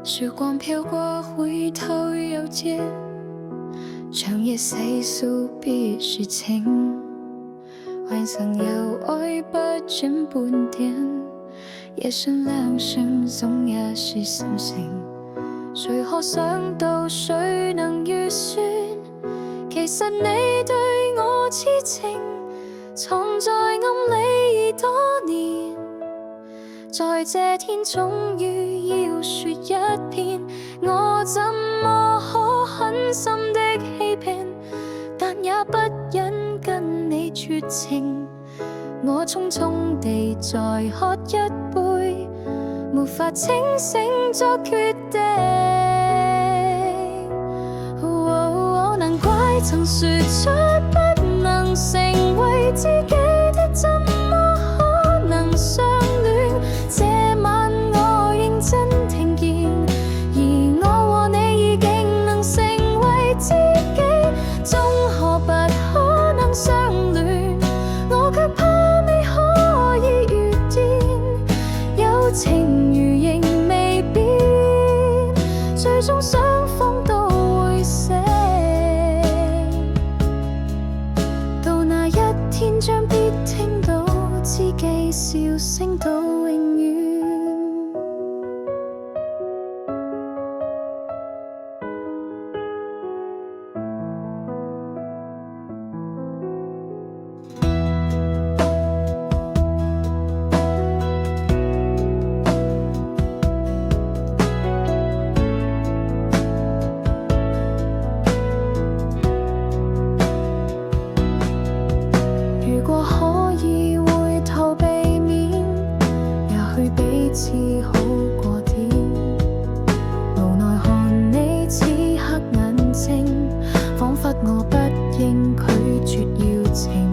時光飄過，回頭又見，長夜細訴別時情，幻想有愛不見半點，夜深兩聲總也是心聲。誰可想到誰能預算，其實你對我痴情，藏在暗裏多年，在這天終於要說一遍，我怎麼可狠心的欺騙，但也不忍跟你絕情，我匆匆地再喝一杯，沒法清醒作決定。難怪曾說出不能成為知己的，怎麼可能相戀？這晚我認真聽見，而我和你已經能成為知己，終何不可能相戀？我卻怕未可以預見，有情如仍未變，最終雙方都會死。到那一天將必聽到知己笑聲到永遠。如果可以回頭避免，也許彼此好過點。無奈看你此刻眼睛，彷彿我不應拒絕要情。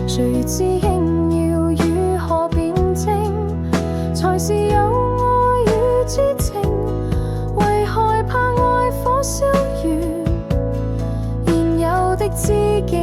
誰知應要如何辯證，才是有愛與知情？為害怕愛火燒完，現有的知己